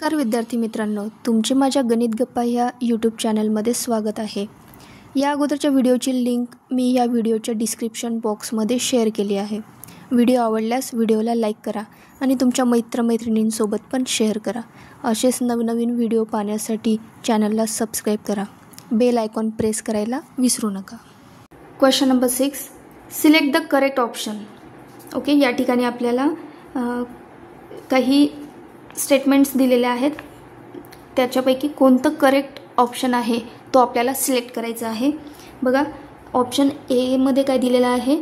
नमस्कार विद्यार्थी मित्रांनो, तुमचे माझ्या गणित गप्पा ह्या यूट्यूब चॅनलमध्ये स्वागत आहे। या अगोदरच्या व्हिडिओची लिंक मी या व्हिडिओच्या डिस्क्रिप्शन बॉक्समध्ये शेअर केली आहे। व्हिडिओ आवडल्यास व्हिडिओला लाईक करा आणि तुमच्या मित्रमैत्रिणींसोबत पण शेअर करा। असेच नवनवीन व्हिडिओ पाहण्यासाठी चॅनलला सबस्क्राईब करा, बेल आयकॉन प्रेस करायला विसरू नका। Question number 6, select the correct option. Okay, या ठिकाणी आपल्याला काही स्टेटमेंट्स दिलेले आहेत, त्याच्यापैकी कोणतं करेक्ट ऑप्शन आहे तो आपल्याला सिलेक्ट करायचा आहे। बघा, ऑप्शन ए मध्ये काय दिलेलं आहे?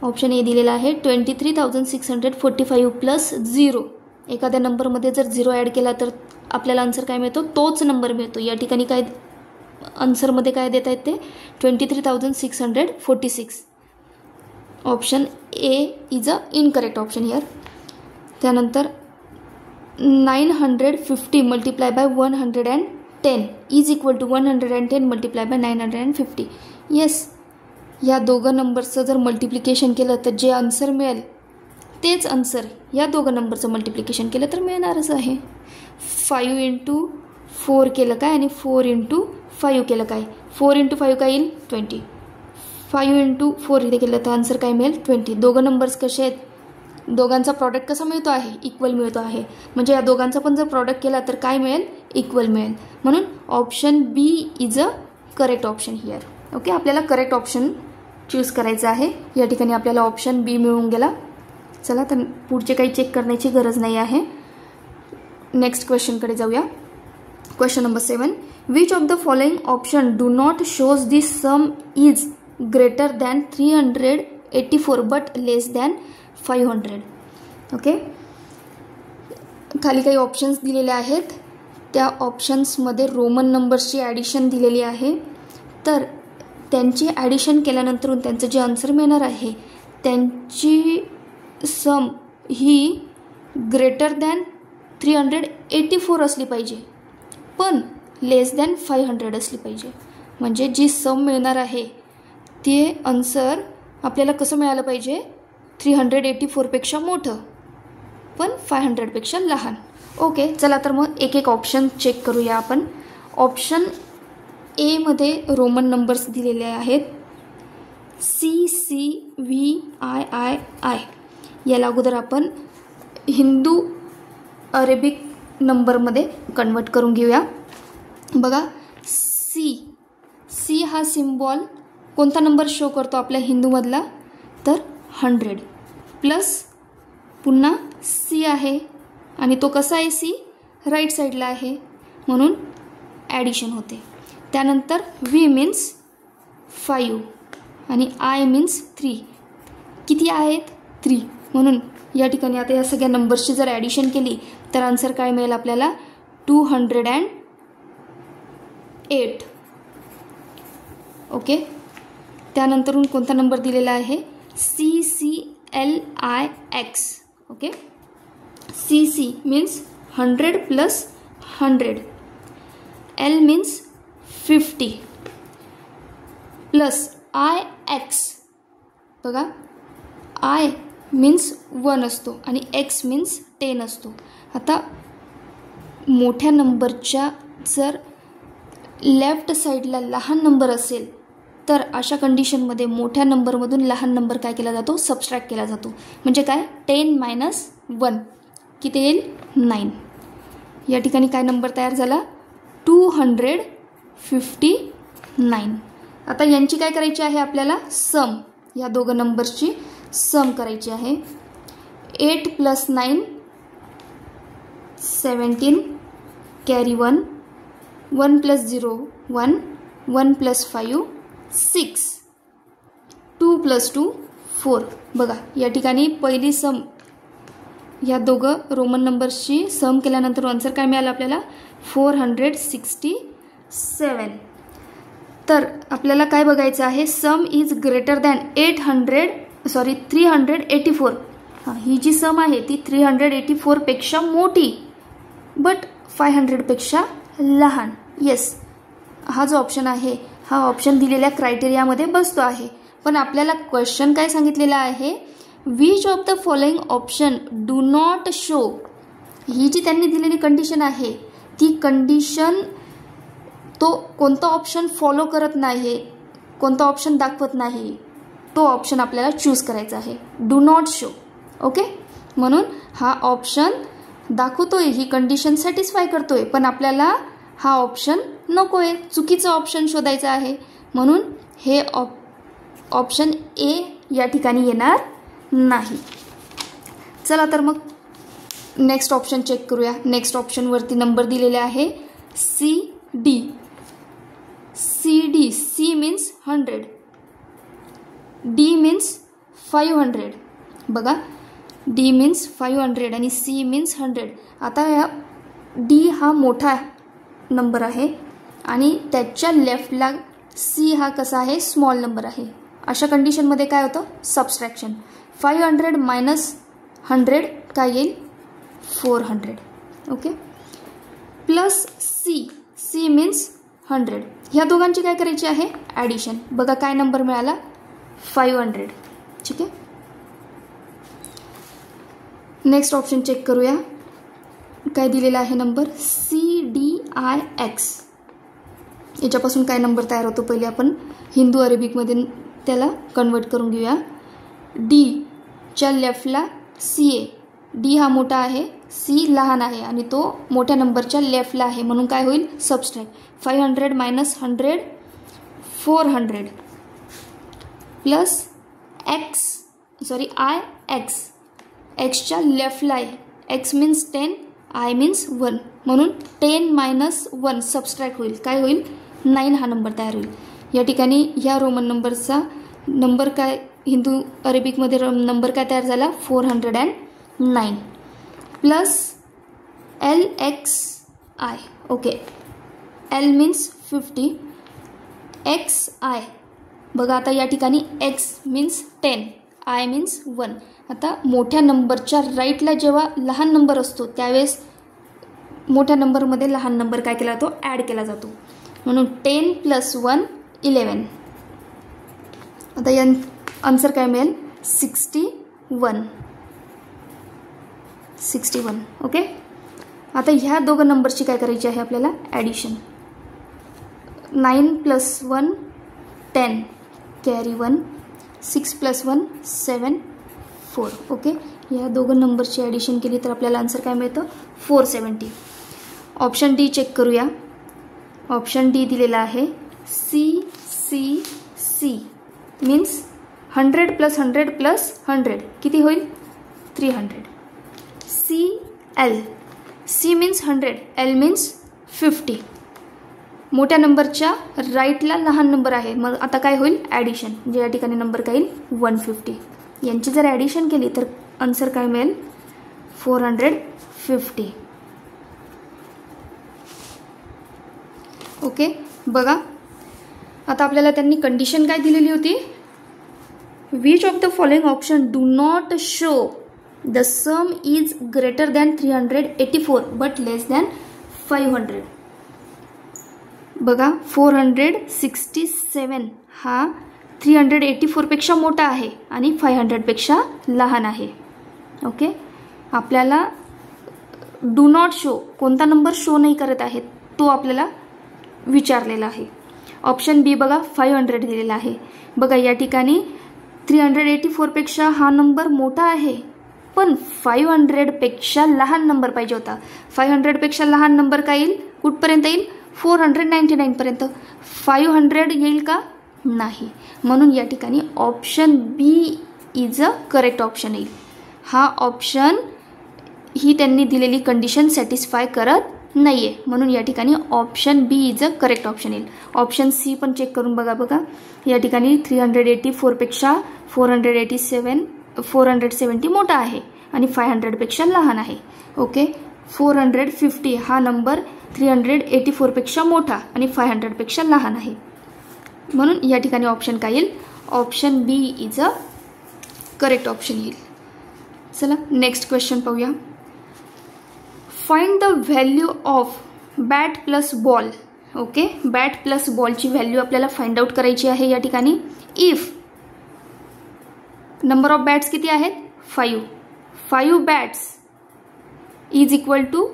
ऑप्शन ए दिलेला आहे 23,645 प्लस 0। एखाद्या नंबरमध्ये जर 0 ॲड केला तर आपल्याला आन्सर काय मिळतो? तोच नंबर मिळतो। या ठिकाणी काय आन्सरमध्ये काय देत आहेत ते? 23,646। Option A is a incorrect option here. त्यानंतर 950 multiply by 110 is equal to 110 multiply by 950। Yes, या दोघं नंबरचं जर मल्टिप्लिकेशन केलं तर जे आन्सर मिळेल तेच आन्सर या दोघं नंबरचं मल्टिप्लिकेशन केलं तर मिळणारच आहे। 5 इंटू 4 केलं काय आणि 4 इंटू 5 केलं काय? 4 इंटू 5 काय येईल? 20। 5 इंटू 4 इथे केलं तर आन्सर काय मिळेल? 20। दोघं नंबर्स कसे आहेत? दोघांचा प्रॉडक्ट कसा मिळतो आहे? इक्वल मिळतो आहे। म्हणजे या दोघांचा पण जर प्रॉडक्ट केला तर काय मिळेल? इक्वल मिळेल। म्हणून option B is a correct option here. Okay, आपल्याला करेक्ट ऑप्शन चूज करायचं आहे। या ठिकाणी आपल्याला ऑप्शन बी मिळून गेला। चला तर पुढचे काही चेक करण्याची गरज नाही आहे। नेक्स्ट क्वेश्चनकडे जाऊया। Question number 7, which of the following option do not shows the some is greater than 384 but less than 500। Okay, खाली काही ऑप्शन्स दिलेले आहेत, त्या ऑप्शन्समध्ये रोमन नंबर्सची ॲडिशन दिलेली आहे। तर त्यांची ॲडिशन केल्यानंतर त्यांचं जे आन्सर मिळणार आहे त्यांची सम ही ग्रेटर दॅन 384 असली पाहिजे, पण लेस दॅन 500 असली पाहिजे। म्हणजे जी सम मिळणार आहे ते आन्सर आपल्याला कसं मिळालं पाहिजे? 384 पेक्षा मोठं पण 500 पेक्षा लहान। ओके, चला तर मग एक एक ऑप्शन चेक करूया आपण। ऑप्शन ए मध्ये रोमन नंबर्स दिलेले आहेत CCVIII। याला अगोदर आपण हिंदू अरेबिक नंबरमध्ये कन्वर्ट करून घेऊया। बघा, सी हा सिम्बॉल कोणता नंबर शो करतो आपल्या हिंदूमधला? तर 100 प्लस पुन्हा सी आहे आणि तो कसा आहे? सी राईट साईडला आहे म्हणून ॲडिशन होते। त्यानंतर व्ही मीन्स 5 आणि आय मीन्स 3। किती आहेत? 3। म्हणून या ठिकाणी आता या सगळ्या नंबर्सची जर ॲडिशन केली तर आन्सर काय मिळेल आपल्याला? 208। ओके, त्यानंतरून कोणता नंबर दिलेला आहे? CCLIX। Okay, CC means 100 plus 100, L means 50 plus IX। बघा, I मीन्स 1 असतो आणि X मीन्स 10 असतो। आता मोठ्या नंबरच्या जर लेफ्ट साईडला लहान नंबर असेल तर अशा कंडिशनमध्ये मोठ्या नंबरमधून लहान नंबर काय केला जातो? सबट्रॅक्ट केला जातो। म्हणजे काय? 10 मायनस 1 किती येईल? 9। या ठिकाणी काय नंबर तयार झाला? 259। आता यांची काय करायची आहे आपल्याला? सम। या दोघं नंबर्सची सम करायची आहे। 8 plus 9 17 carry 1, 1 plus 0 1, 1 plus 5 6, 2 plus 2 4। बघा, या ठिकाणी पहिली सम या दोघं रोमन नंबर्सची सम केल्यानंतर आन्सर काय मिळालं आपल्याला? 467। तर आपल्याला काय बघायचं आहे? सम इज ग्रेटर दॅन 384। ही जी सम आहे ती 384 पेक्षा मोठी बट 500 पेक्षा लहान। येस, हा जो ऑप्शन आहे हा ऑप्शन दिलेल्या क्रायटेरियामध्ये बसतो आहे। पण आपल्याला क्वेश्चन काय सांगितलेला आहे? Which of the following option do not show ही जी त्यांनी दिलेली कंडिशन आहे ती कंडिशन तो कोणता ऑप्शन फॉलो करत नाही, कोणता ऑप्शन दाखवत नाही, तो ऑप्शन आपल्याला चूज करायचा आहे. Do not show. ओके, म्हणून हा ऑप्शन दाखवतोय, ही कंडिशन सॅटिस्फाय करतोय, पण आपल्याला हा ऑप्शन नको आहे, चुकीचं ऑप्शन शोधायचं आहे. म्हणून हे ऑप्शन ए या ठिकाणी येणार नाही. चला तर मग नेक्स्ट ऑप्शन चेक करूया. नेक्स्ट ऑप्शनवरती नंबर दिलेले आहे C D. C means 100, D means 500. बघा, डी मीन्स 500 आणि सी मीन्स 100. आता या डी हा मोठा नंबर आहे आणि त्याच्या लेफ्टला सी हा कसा आहे, स्मॉल नंबर आहे. अशा कंडिशनमध्ये काय होतं, सबस्ट्रॅक्शन. 500 मायनस 100 काय येईल, 400. Okay, plus C means 100. ह्या दोघांची काय करायची आहे, ॲडिशन. बघा काय नंबर मिळाला, 500. ठीक आहे, नेक्स्ट ऑप्शन चेक करूया. काय दिलेला आहे नंबर, CDIX. याच्यापासून काय नंबर तयार होतो पहिले आपण हिंदू अरेबिकमध्ये त्याला कन्वर्ट करून घेऊया. डीच्या लेफ्टला CA. डी हा मोठा आहे, सी लहान आहे आणि तो मोठ्या नंबरच्या लेफ्टला आहे, म्हणून काय होईल, सबस्ट्रॅक्ट. 500 minus 100 400 plus IX. एक्सच्या लेफ्टला आहे, एक्स मीन्स 10, आय मीन्स 1, म्हणून 10 मायनस 1 सबस्ट्रॅक्ट होईल, काय होईल, 9 हा नंबर तयार होईल. या ठिकाणी ह्या रोमन नंबरचा नंबर काय, हिंदू अरेबिकमध्ये नंबर काय तयार झाला, 409 plus LXI. Okay, L means 50, XI. बघा आता या ठिकाणी X मीन्स 10, I मीन्स 1. आता मोठ्या नंबरच्या राईटला जेव्हा लहान नंबर असतो त्यावेळेस मोठ्या नंबरमध्ये लहान नंबर काय केला जातो, ॲड केला जातो, म्हणून 10 प्लस 1 11. आता या आन्सर काय मिळेल, 61. ओके, आता ह्या दोघं नंबरची काय करायची आहे आपल्याला, addition. 9 plus 1 10 carry 1, 6 plus 1 7 4. Okay, या दोघं नंबरची ॲडिशन केली तर आपल्याला आन्सर काय मिळतं, 470. ऑप्शन डी चेक करूया. ऑप्शन डी दिलेला आहे CCC मीन्स 100 प्लस 100 प्लस 100 किती होईल, 300. CL. C means 100, L means 50. मोठ्या नंबरच्या राईटला लहान नंबर आहे, मग आता काय होईल, ॲडिशन. म्हणजे या ठिकाणी नंबर काय येईल, 150. यांची जर ॲडिशन केली तर आन्सर काय मिळेल, 450. ओके, बघा आता आपल्याला त्यांनी कंडिशन काय दिलेली होती, which of the following option do not show the some is greater than 384 but less than 500. बघा 467 हा 384 पेक्षा मोठा आहे आणि 500 पेक्षा लहान आहे. ओके, आपल्याला डू नॉट शो कोणता नंबर शो नाही करत आहे तो आपल्याला विचारलेला आहे. ऑप्शन बी बघा 500 दिलेला आहे. बघा या ठिकाणी 384 पेक्षा हा नंबर मोठा आहे पण 500 पेक्षा लहान नंबर पाहिजे होता. 500 पेक्षा लहान नंबर काय येईल, कुठपर्यंत येईल, 499 पर्यंत. 500 येईल का, नाही. म्हणून या ठिकाणी option B is a correct option येईल. हा ऑप्शन ही त्यांनी दिलेली कंडिशन सॅटिस्फाय करत नाही आहे, म्हणून या ठिकाणी option B is a correct option येईल. ऑप्शन सी पण चेक करून बघा. या ठिकाणी 384 पेक्षा 470 मोठा आहे आणि 500 पेक्षा लहान आहे. ओके, 450 हा नंबर 384 पेक्षा मोठा आणि 500 पेक्षा लहान आहे, म्हणून या ठिकाणी ऑप्शन काय येईल, option B is a correct option येईल. चला नेक्स्ट क्वेश्चन पाहूया. Find the value of bat plus ball. Okay, bat plus बॉलची व्हॅल्यू आपल्याला फाइंड आउट करायची आहे. या ठिकाणी इफ नंबर ऑफ बॅट्स किती आहेत, 5 bats is equal to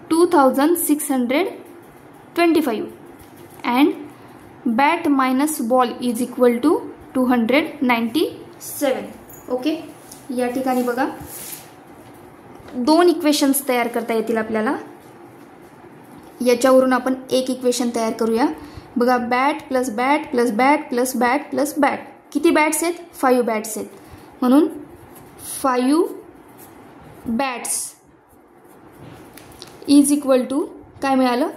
2625 and bat minus ball is equal to 297. Okay, या ठिकाणी बघा दोन इक्वेशन्स तयार करता येतील आपल्याला. याच्यावरून आपण एक इक्वेशन तयार करूया. बघा, bat plus bat plus bat plus bat plus bat. किती बॅट्स आहेत? 5 बॅट्स आहेत. म्हणून 5 बॅट्स इज इक्वल टू काय मिळालं?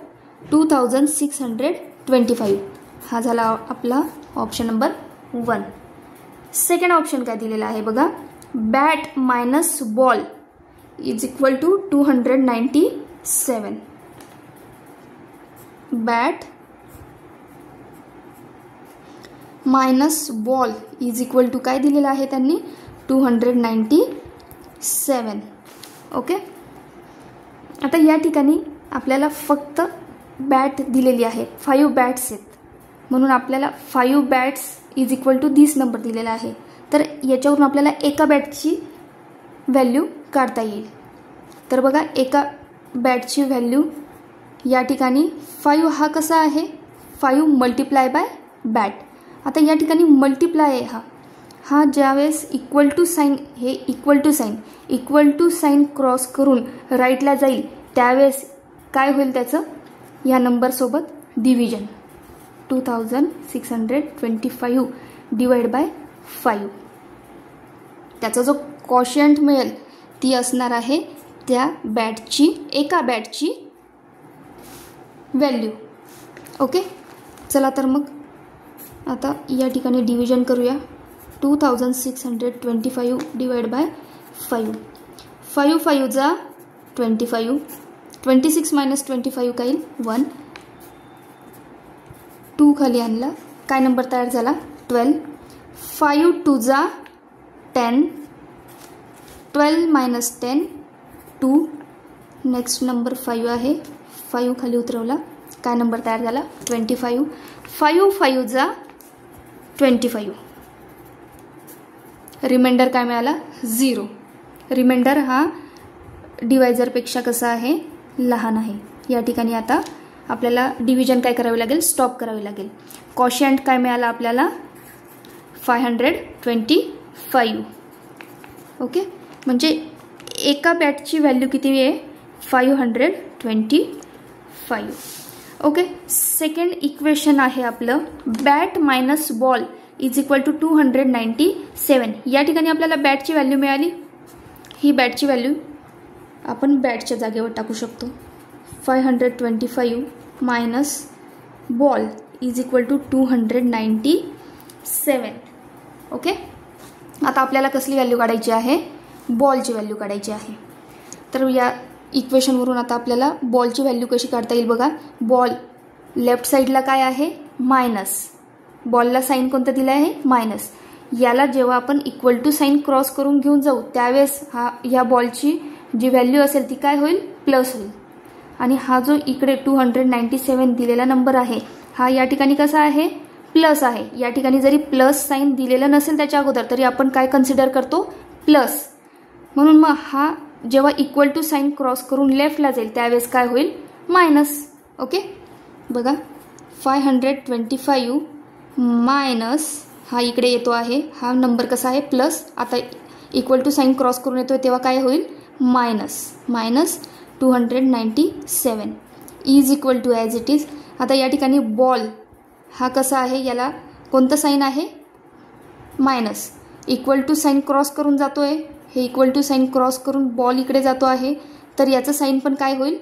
2625. हा झाला आपला ऑप्शन नंबर 1. सेकंड ऑप्शन काय दिलेला आहे बघा, bat minus ball is equal to 297. Bat minus ball is equal to काय दिलेलं आहे त्यांनी? 297. ओके, आता या ठिकाणी आपल्याला फक्त बॅट दिलेली आहे. 5 बॅट्स आहेत म्हणून आपल्याला 5 bats is equal to this number दिलेला आहे. तर याच्यावरून आपल्याला एका बॅटची व्हॅल्यू काढता येईल. तर बघा, एका बॅटची व्हॅल्यू या ठिकाणी 5 हा कसा आहे? 5 मल्टिप्लाय बाय बॅट. आता या ठिकाणी मल्टिप्लाय आहे हा ज्यावेळेस इक्वल टू साईन, हे इक्वल टू साईन क्रॉस करून राईटला जाईल त्यावेळेस काय होईल त्याचं? या नंबरसोबत डिव्हिजन. 2625 divide by 5. त्याचा जो कॉशियंट मिळेल ती असणार आहे त्या बॅटची, एका बॅटची व्हॅल्यू. ओके, चला तर मग आता या ठिकाणी डिव्हिजन करूया. 2625 डिवाइड बाय 5. 5 5 जा 25. 26 मायनस 25 काय येईल? 1. 2 खाली आणला, काय नंबर तयार झाला? 12. 5 2 जा 10. 12 मायनस 10 2. नेक्स्ट नंबर 5 आहे. 5 खाली उतरवला, काय नंबर तयार झाला? 25. 5 5 जा 25. रिमाइंडर काय मिळाला? 0. रिमाइंडर हा डिवायझरपेक्षा कसा आहे? लहान आहे. या ठिकाणी आता आपल्याला डिव्हिजन काय करावे लागेल? स्टॉप करावे लागेल. कॉशियंट काय मिळाला आपल्याला? 525. ओके, म्हणजे एका बॅटची व्हॅल्यू किती आहे? 525. ओके, सेकंड इक्वेशन आहे आपलं bat minus ball is equal to 297. या ठिकाणी आपल्याला बॅटची व्हॅल्यू मिळाली. ही बॅटची व्हॅल्यू आपण बॅटच्या जागेवर टाकू शकतो. 525 minus ball is equal to 297. Okay, आता आपल्याला कसली व्हॅल्यू काढायची आहे? बॉलची व्हॅल्यू काढायची आहे. तर या इक्वेशनवरून आता आपल्याला बॉलची व्हॅल्यू कशी काढता येईल बघा. बॉल लेफ्ट साईडला काय आहे? मायनस. बॉलला साईन कोणतं दिलं आहे? मायनस. याला जेव्हा आपण इक्वल टू साईन क्रॉस करून घेऊन जाऊ त्यावेळेस या बॉलची जी व्हॅल्यू असेल ती काय होईल? प्लस होईल. आणि हा जो इकडे 297 दिलेला नंबर आहे हा या ठिकाणी कसा आहे? प्लस आहे. या ठिकाणी जरी प्लस साईन दिलेलं नसेल त्याच्या अगोदर तरी आपण काय कन्सिडर करतो? प्लस. म्हणून मग हा जेव्हा इक्वल टू साईन क्रॉस करून लेफ्टला जाईल त्यावेळेस काय होईल? मायनस. ओके, बघा 525 मायनस हा इकडे येतो आहे, हा नंबर कसा आहे? प्लस. आता इक्वल टू साईन क्रॉस करून येतोय तेव्हा काय होईल? Minus. Minus 297 is equal to as it is. आता या ठिकाणी बॉल हा कसा आहे? याला कोणतं साईन आहे? Minus. Equal to sign cross करून जातोय, हे इक्वल टू साईन क्रॉस करून बॉल इकडे जातो आहे तर याचं साईन पण काय होईल?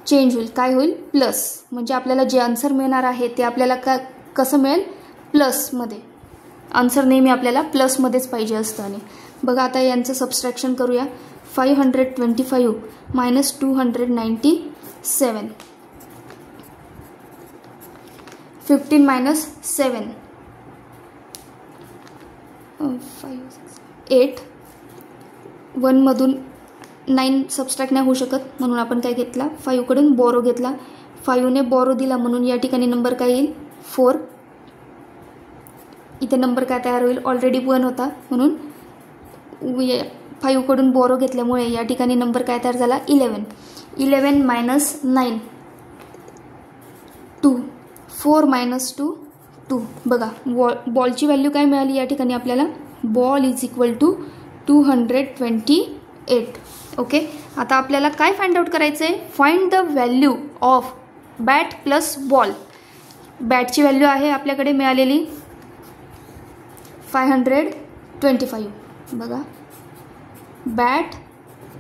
चेंज होईल. काय होईल? प्लस. म्हणजे आपल्याला जे आन्सर मिळणार आहे ते आपल्याला कसं मिळेल? प्लसमध्ये. आन्सर नेहमी आपल्याला प्लसमध्येच पाहिजे असतं. आणि बघा आता यांचं सबस्ट्रॅक्शन करूया. 525 मायनस 297. 15 मायनस 7 8. 1 मधून 9 सबस्ट्रॅक्ट नाही होऊ शकत म्हणून आपण काय घेतला? 5 कडून बोरो घेतला. 5 ने बोरो दिला म्हणून या ठिकाणी नंबर काय येईल? 4. इथे नंबर काय तयार होईल? ऑलरेडी 1 होता म्हणून 5कडून बोरो घेतल्यामुळे या ठिकाणी नंबर काय तयार झाला 11. 11 मायनस 9 2 4 मायनस 2 2. बघा बॉलची व्हॅल्यू काय मिळाली या ठिकाणी आपल्याला ball is equal to 228. Okay, आता आपल्याला काय फाइंड आउट करायचं आहे find the value of bat plus ball. बॅटची व्हॅल्यू आहे आपल्याकडे मिळालेली 525. बघा बॅट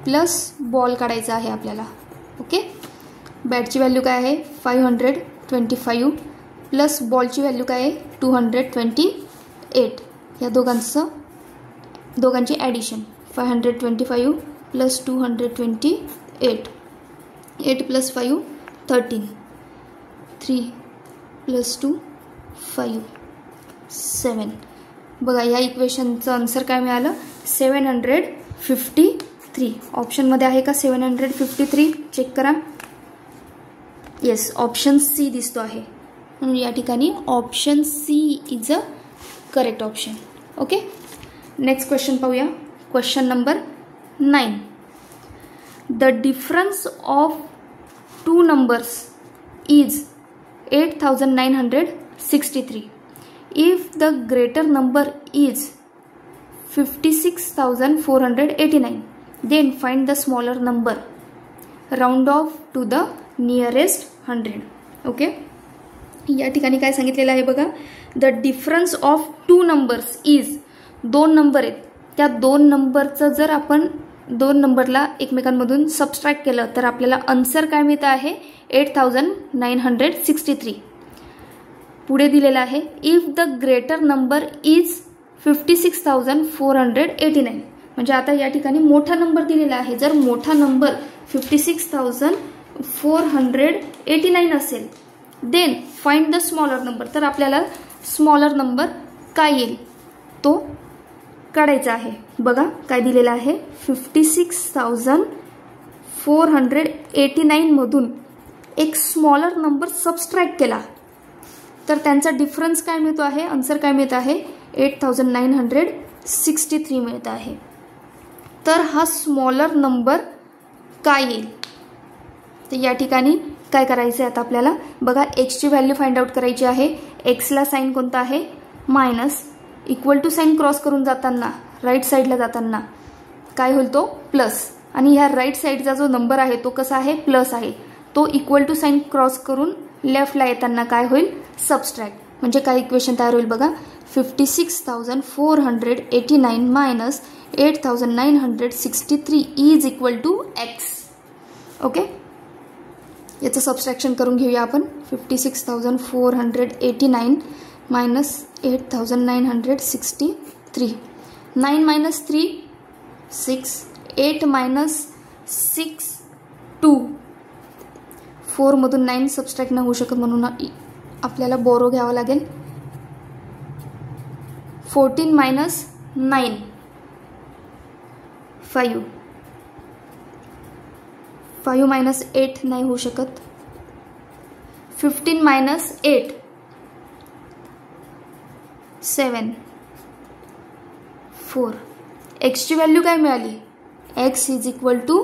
प्लस बॉल काढायचा आहे आपल्याला. ओके, बॅटची व्हॅल्यू काय आहे 525 प्लस बॉलची व्हॅल्यू काय आहे 228. या दोघांची ॲडिशन 525 प्लस 228. 8 प्लस 5 13. 3 प्लस 2 5 7. बघा या इक्वेशनचं आन्सर काय मिळालं 753. ऑप्शनमध्ये आहे का 753? चेक करा. येस, ऑप्शन सी दिसतो आहे, म्हणून या ठिकाणी option C is a correct option. Okay, next question पाहूया. Question number 9. The difference of 2 numbers is 8963. If the greater number is 56,489, then find the smaller number. Round off to the nearest 100. Okay, या ठिकाणी काय सांगितलेलं आहे बघा. The difference of 2 numbers is 2 number आहेत, त्या 2 नंबरचं जर आपण 2 नंबरला एकमेकांमधून सबस्ट्रॅक्ट केलं तर आपल्याला आन्सर काय मिळतं आहे 8963. पुढे दिलेला आहे if the greater number is 56,489. म्हणजे आता या ठिकाणी मोठा नंबर दिलेला आहे. जर मोठा नंबर 56,489 असेल then find the smaller number. तर आपल्याला स्मॉलर नंबर काय येईल तो काढायचा आहे. बघा काय दिलेला आहे 56,489 मधून एक स्मॉलर नंबर सबस्ट्रॅक्ट केला तर त्यांचा डिफरन्स काय मिळतो आहे, आन्सर काय मिळत आहे 8963 मिळत आहे. तर हा स्मॉलर नंबर काय येईल. तर या ठिकाणी काय करायचं आहे आता आपल्याला बघा एक्सची व्हॅल्यू फाइंड आउट करायची आहे. एक्सला साईन कोणता आहे minus, equal to sign cross करून जाताना राईट साईडला जाताना काय होईल तो प्लस, आणि ह्या राईट साईडचा जो नंबर आहे तो कसा आहे प्लस आहे. तो इक्वल टू साईन क्रॉस करून लेफ्टला येताना काय होईल सबस्ट्रॅक्ट. म्हणजे काय इक्वेशन तयार होईल बघा 56,489 minus 8963 is equal to X. Okay, याचं सबस्ट्रॅक्शन करून घेऊया आपण. 56,489 मायनस 8963. 9 मायनस 3 6. 8 मायनस 6 2. 4 मधून 9 सबस्ट्रॅक्ट न होऊ शकत म्हणून आपल्याला बोरो घ्यावा लागेल. 14 मायनस 9 5. 5 मायनस 8 नाही होऊ शकत. 15 मायनस 8 7 4. एक्सची व्हॅल्यू काय मिळाली एक्स इज इक्वल टू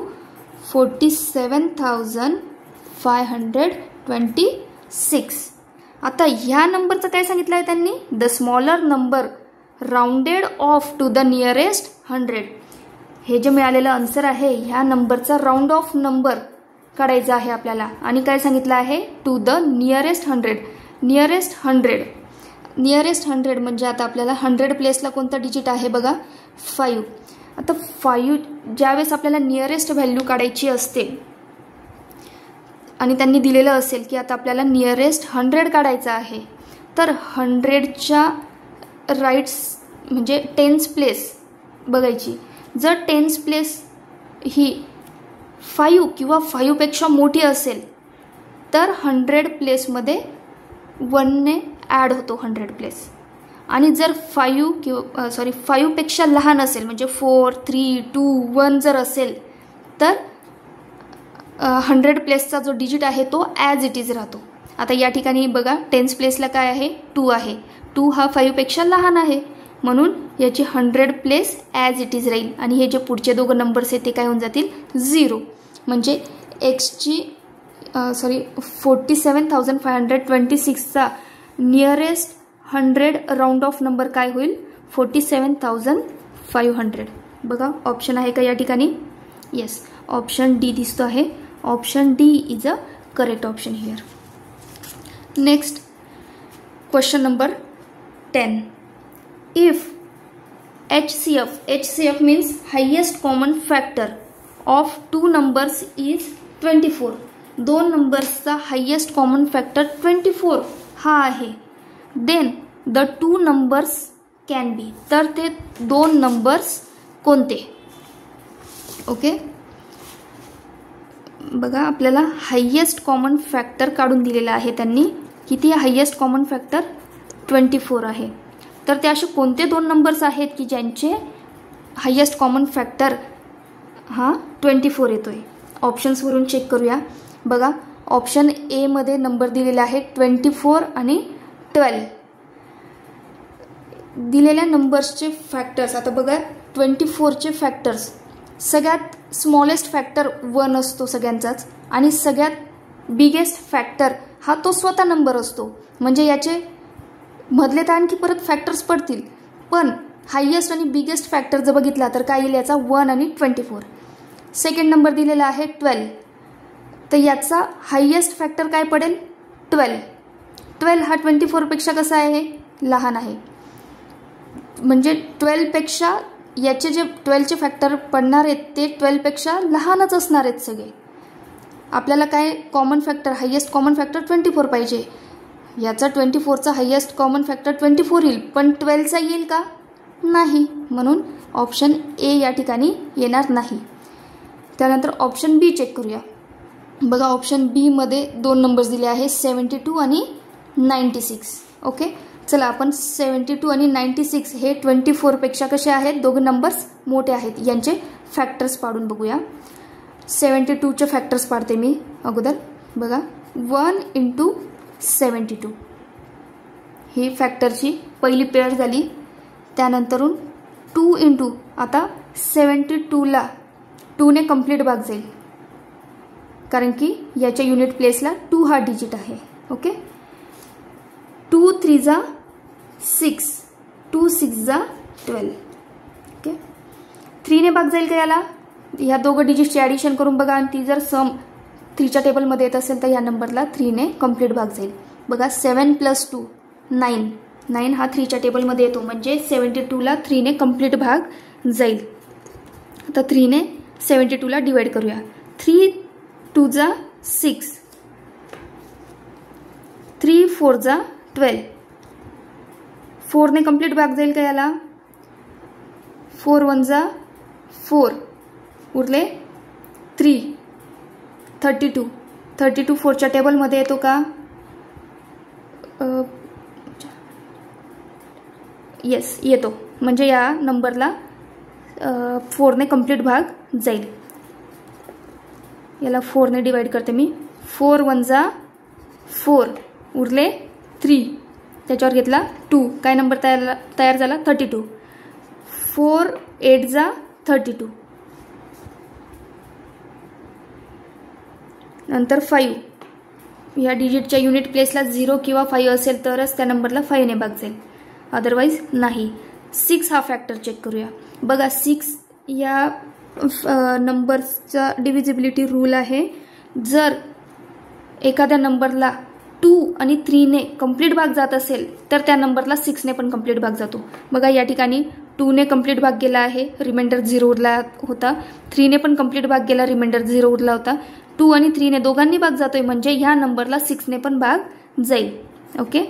47,526. आता ह्या नंबरचं काय सांगितलं आहे त्यांनी the smaller number rounded off to the nearest 100. हे जे मिळालेलं आन्सर आहे ह्या नंबरचा राउंड ऑफ नंबर काढायचा आहे आपल्याला. आणि काय सांगितलं आहे टू द नियरेस्ट 100. नियरेस्ट 100 म्हणजे आता आपल्याला 100 प्लेसला कोणता डिजिट आहे बघा 5. आता 5 ज्यावेळेस आपल्याला नियरेस्ट व्हॅल्यू काढायची असते आणि त्यांनी दिलेलं असेल की आता आपल्याला नियरेस्ट 100 काढायचा आहे तर 100च्या राईट्स म्हणजे 10th प्लेस बघायची. जर 10th प्लेस ही 5 किंवा 5पेक्षा मोठी असेल तर 100 प्लेसमध्ये 1ने ॲड होतो 100 प्लेस. आणि जर 5पेक्षा लहान असेल म्हणजे 4 3 2 1 जर असेल तर 100 प्लेसचा जो डिजिट आहे तो ॲज इट इज राहतो. आता या ठिकाणी बघा 10th प्लेसला काय आहे 2 आहे. 2 हा 5पेक्षा लहान आहे म्हणून याची 100 प्लेस ॲज इट इज राहील आणि हे जे पुढचे दोघं नंबर्स आहेत ते काय होऊन जातील 0. म्हणजे एक्सची 47,526चा नियरेस्ट 100 राऊंड ऑफ नंबर काय होईल 47,500. बघा ऑप्शन आहे का या ठिकाणी? येस, ऑप्शन डी दिसतो आहे. Option D is a correct option here. Next question number 10. If HCF means highest common factor of two numbers is 24. दोन नंबर्सचा हायेस्ट कॉमन फॅक्टर 24 हा आहे. Then the two numbers can be. तर ते दोन numbers कोणते? Okay, बघा आपल्याला highest common factor काढून दिलेला आहे त्यांनी. किती हायेस्ट कॉमन फॅक्टर 24 आहे. तर ते असे कोणते दोन नंबर्स आहेत की ज्यांचे हायेस्ट कॉमन फॅक्टर हा 24 येतोय? ऑप्शन्सवरून चेक करूया. बघा ऑप्शन ए मध्ये नंबर दिलेले आहेत 24 आणि 12. दिलेल्या नंबर्सचे फॅक्टर्स आता बघा 24चे फॅक्टर्स सगळ्यात स्मॉलेस्ट फॅक्टर 1 असतो सगळ्यांचाच आणि सगळ्यात बिगेस्ट फॅक्टर हा तो स्वतः नंबर असतो. म्हणजे याचे मधले तर आणखी परत फॅक्टर्स पडतील, पण हायेस्ट आणि बिगेस्ट फॅक्टर जर बघितला तर काय येईल याचा 1 आणि 24. सेकंड नंबर दिलेला आहे 12. तर याचा हायेस्ट फॅक्टर काय पडेल 12. 12 हा 24 पेक्षा कसा आहे लहान आहे. म्हणजे 12 पेक्षा याचे जे 12चे फॅक्टर पडणार आहेत ते 12 पेक्षा लहानच असणार आहेत सगळे. आपल्याला काय common factor highest common factor 24 पाहिजे. याचा 24चा हायेस्ट कॉमन फॅक्टर 24 येईल, पण 12चा येईल का? नाही. म्हणून ऑप्शन ए या ठिकाणी येणार नाही. त्यानंतर ऑप्शन बी चेक करूया. बघा ऑप्शन बी मध्ये दोन नंबर्स दिले आहे 72 आणि 96. ओके, चला आपण 72 आणि 96 हे 24 पेक्षा कसे आहेत दोघं नंबर्स मोठे आहेत यांचे फॅक्टर्स पाडून बघूया. 72चे फॅक्टर्स पाडते मी अगोदर. बघा 1 × 72 ही फॅक्टरची पहिली पेअर झाली. त्यानंतरून 2 × आता 72ला 2ने कंप्लीट भाग जाईल कारण की याच्या युनिट प्लेसला 2 हा डिजिट आहे. ओके, 2 3 जा 6, 2 6 जा 12. ओके, 3ने भाग जाईल का याला? ह्या दोघं डिजिटची ॲडिशन करून बघा आणि ती जर सम 3च्या टेबलमध्ये येत असेल तर या नंबरला 3ने कंप्लीट भाग जाईल. बघा 7 + 2 9. 9 हा 3च्या टेबलमध्ये येतो म्हणजे 72ला 3ने कंप्लीट भाग जाईल. आता 3ने 72ला डिवाइड करूया. 3 2 जा 6, 3 4 जा 12. 4ने कंप्लीट भाग जाईल का याला? 4 1 जा 4 उरले 3. 32 4च्या टेबलमध्ये येतो का? येस येतो. म्हणजे या नंबरला 4ने कंप्लीट भाग जाईल. याला 4ने डिवाइड करते मी. 4 1 जा 4 उरले 3. त्याच्यावर घेतला 2. काय नंबर तयार झाला 32. 4 8 जा 32. नंतर 5. या डिजिटच्या युनिट प्लेसला 0 किंवा 5 असेल तरच त्या नंबरला 5ने भाग जाईल, अदरवाईज नाही. 6 हा फॅक्टर चेक करूया. बघा 6 या नंबरचा डिव्हिजिबिलिटी रूल आहे. जर एखाद्या नंबरला 2 आणि 3ने कंप्लीट भाग जात असेल तर त्या नंबरला 6ने पण कंप्लीट भाग जातो. बघा या ठिकाणी 2ने कंप्लीट भाग गेला आहे, रिमाइंडर 0 उरला होता. 3ने पण कंप्लीट भाग गेला, रिमाइंडर 0 उरला होता. 2 आणि 3ने दोघांनी भाग जातोय म्हणजे ह्या नंबरला 6ने पण भाग जाईल. ओके,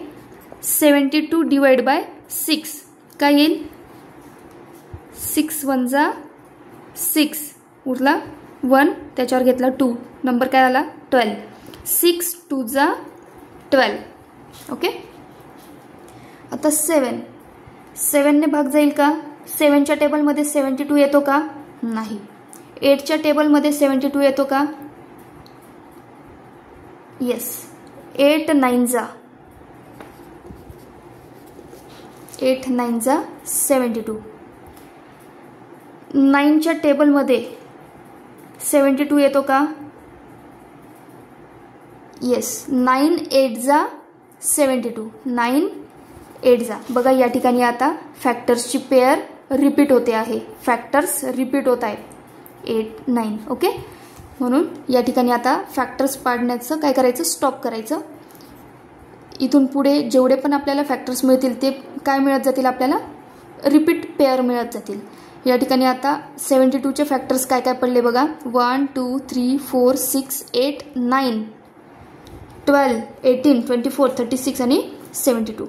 72 डिवाइड बाय 6 काय येईल? 6 1 जा 6 उरला 1. त्याच्यावर घेतला 2. नंबर काय आला 12. 6 2 जा 12. ओके, आता 7ने भाग जाईल का? 7च्या टेबलमध्ये 72 येतो का? नाही. 8च्या टेबलमध्ये 72 येतो का? येस. 8 9 जा 8 9 जा 72. 9च्या टेबलमध्ये 72 येतो का? येस. 9 8 जा 72. 9 8 जा. बघा या ठिकाणी आता फॅक्टर्सची पेअर रिपीट होते आहे. फॅक्टर्स रिपीट होत आहेत 8 9. ओके. म्हणून या ठिकाणी आता फॅक्टर्स पाडण्याचं काय करायचं? स्टॉप करायचं. इथून पुढे जेवढे पण आपल्याला फॅक्टर्स मिळतील ते काय मिळत जातील? आपल्याला रिपीट पेअर मिळत जातील. या ठिकाणी आता 72चे फॅक्टर्स काय काय पडले बघा. 1 2 3 4 6 8 9 12 18 24 36 आणि 72.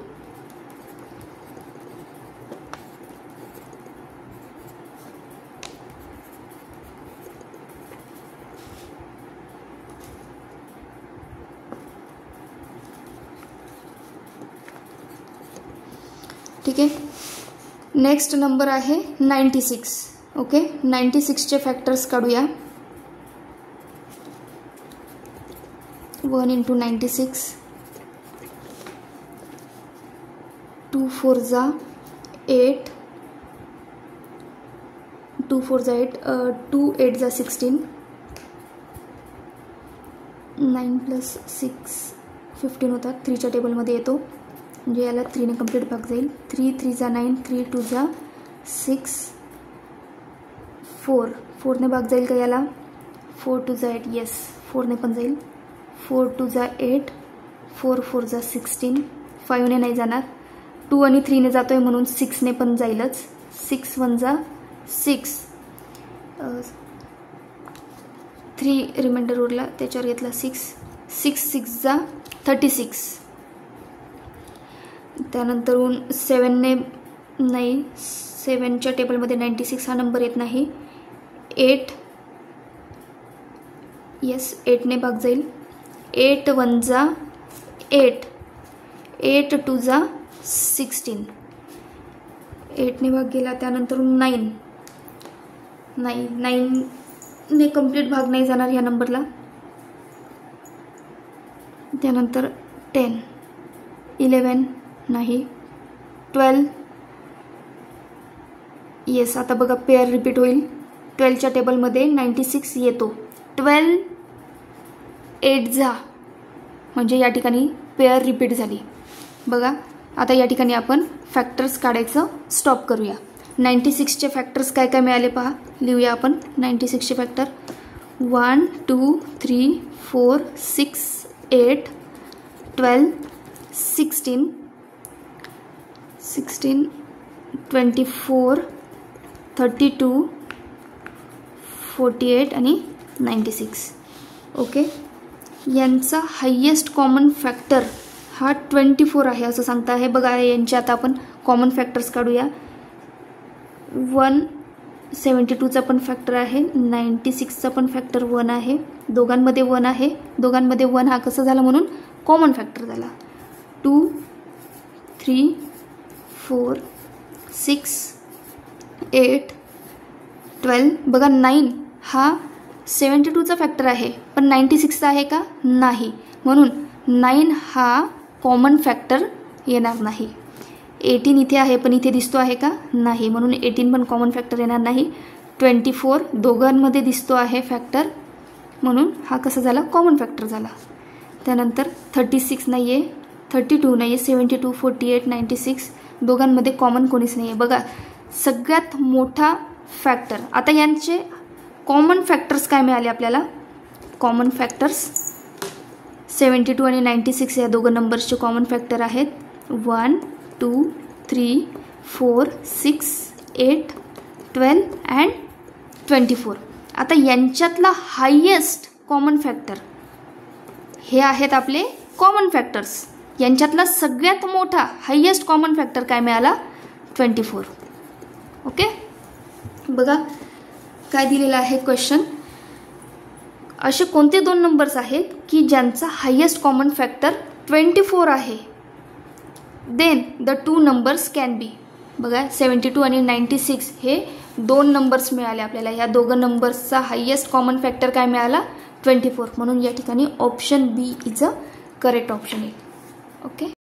ठीक आहे. नेक्स्ट नंबर आहे 96. ओके. 96चे फॅक्टर्स काढूया. 1 × 96. 2 4 जा 8. 2 4 जा 8. 2 8 जा 16. 9 + 6 15 होतात. 3च्या टेबलमध्ये येतो म्हणजे याला 3ने कंप्लीट भाग जाईल. 3 3 जा 9. 3 2 जा 6. 4 4ने भाग जाईल का याला? 4 2 जा 8. येस. 4ने पण जाईल. 4 2 जा 8. 4 4 जा 16. 5ने नाही जाणार. 2 आणि 3ने जातोय म्हणून 6ने पण जाईलच. 6 1 जा 6. 3 रिमाइंडर उरला त्याच्यावर घेतला 6. 6 6 जा 36. त्यानंतरून 7ने नाही. 7च्या टेबलमध्ये 96 हा नंबर येत नाही. 8. येस. 8ने भाग जाईल. 8 1 जा 8. 8 2 जा 16. 8ने भाग गेला. त्यानंतर 9 नाही. 9ने कंप्लीट भाग नाही जाणार या नंबरला. त्यानंतर 10 11 नाही. 12. येस. आता बघा पेअर रिपीट होईल. 12च्या टेबलमध्ये 96 येतो. 12 8 जा म्हणजे या ठिकाणी पेअर रिपीट झाली. बघा आता या ठिकाणी आपण फॅक्टर्स काढायचं स्टॉप करूया. 96चे फॅक्टर्स काय काय मिळाले पहा. लिहूया आपण 96चे फॅक्टर. 1 2 3 4 6 8 12 16 16 24 32 48 आणि 96. ओके. यांचा हायेस्ट कॉमन फॅक्टर हा 24 आहे असं सांगता आहे. बघा यांचे आता आपण कॉमन फॅक्टर्स काढूया. 172चा पण फॅक्टर आहे. 96चा पण फॅक्टर 1 आहे. दोघांमध्ये 1 आहे. दोघांमध्ये 1 हा कसा झाला म्हणून कॉमन फॅक्टर झाला. 2 3 4 6 8 12. बघा 9 हा 72चा फॅक्टर आहे पण 96चा आहे का? नाही. म्हणून 9 हा कॉमन फॅक्टर येणार नाही. 18 इथे आहे पण इथे दिसतो आहे का? नाही. म्हणून 18 पण कॉमन फॅक्टर येणार नाही. 24 दोघांमध्ये दिसतो आहे फॅक्टर म्हणून हा कसा झाला? कॉमन फॅक्टर झाला. त्यानंतर 36 नाही आहे. 32 नाही आहे. 72 48 96 दोघांमध्ये कॉमन कोणीच नाही आहे. बघा सगळ्यात मोठा फॅक्टर. आता यांचे कॉमन फॅक्टर्स काय मिळाले आपल्याला? कॉमन फॅक्टर्स 72 आणि 96 या दोघं नंबर्सचे कॉमन फॅक्टर आहेत. 1 2 3 4 6 8 12 अँड 24. आता यांच्यातला हायेस्ट कॉमन फॅक्टर हे आहेत आपले कॉमन फॅक्टर्स. यांच्यातला सगळ्यात मोठा हायेस्ट कॉमन फॅक्टर काय मिळाला? 24. ओके. बघा काय दिलेलं आहे क्वेश्चन. असे कोणते दोन नंबर्स आहेत की ज्यांचा हायेस्ट कॉमन फॅक्टर 24 आहे? Then the two numbers can be. बघा 72 आणि 96 हे दोन नंबर्स मिळाले आपल्याला. ह्या दोघं नंबर्सचा हायेस्ट कॉमन फॅक्टर काय मिळाला? 24. म्हणून या ठिकाणी option B is a correct option आहे. ओके.